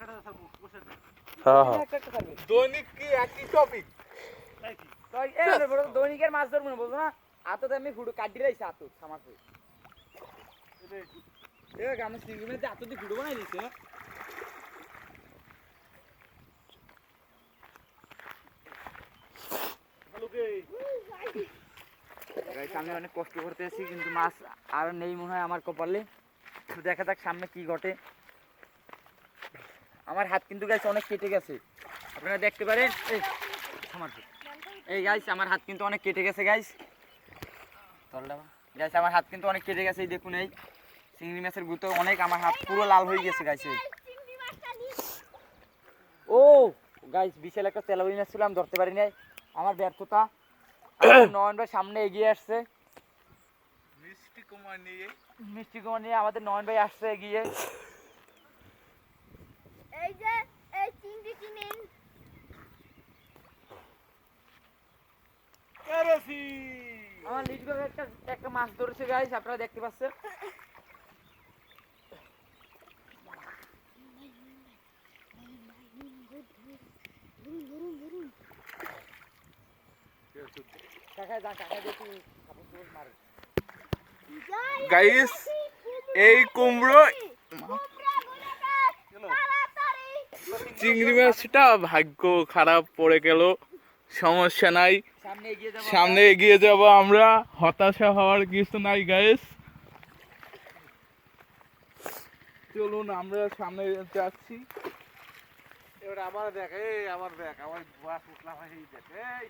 হ্যাঁ হ্যাঁ দৈনিক কি একই টপিক দৈনিকের মাছ ধরবো না বলতো না আতো আমি ফুটো কাটি রাইছি আতো সামাতে আমি সিঙ্গি আতো দিয়ে ফুটো বানাই দিচ্ছে আমি অনেক কষ্ট করতে আছি কিন্তু মাছ আর নেই মনে হয় আমার কপালে দেখা যাক সামনে কি ঘটে আমার হাত কিন্তু গাইস অনেক কেটে গেছে আপনারা দেখতে পারেন এই গাইস আমার হাত কিন্তু অনেক কেটে গেছে গাইস গাইস আমার হাত কিন্তু অনেক কেটে গেছে এই দেখুন এই চিংড়ি মাছের গুঁতো অনেক আমার হাত পুরো লাল হয়ে গেছে গাইস ও গাইস বিশাল একটা তেলাপিয়া মাছ ছিল আমি ধরতে পারি নাই আমার ব্যর্থতা নয়ন ভাই সামনে এগিয়ে আসছে মিষ্টি কুমার নিয়ে আমাদের নয়ন ভাই আসছে এগিয়ে এই যে এই চিংড়ি কিনেন কেরোসি আমার লিড ভাবে একটা মাছ ধরেছে গাইস আপনারা দেখতে পাচ্ছেন গাইস এই কুমড়ো চিংড়ি মাছটা ভাগ্য খারাপ পড়ে গেল সমস্যা নাই সামনে এগিয়ে যাব আমরা হতাশা হওয়ার কিছু নাই গাইস চলুন আমরা সামনে যাচ্ছি এবার আবার দেখ এই আবার দেখ আমার বাস উঠলাম এই দেখ এই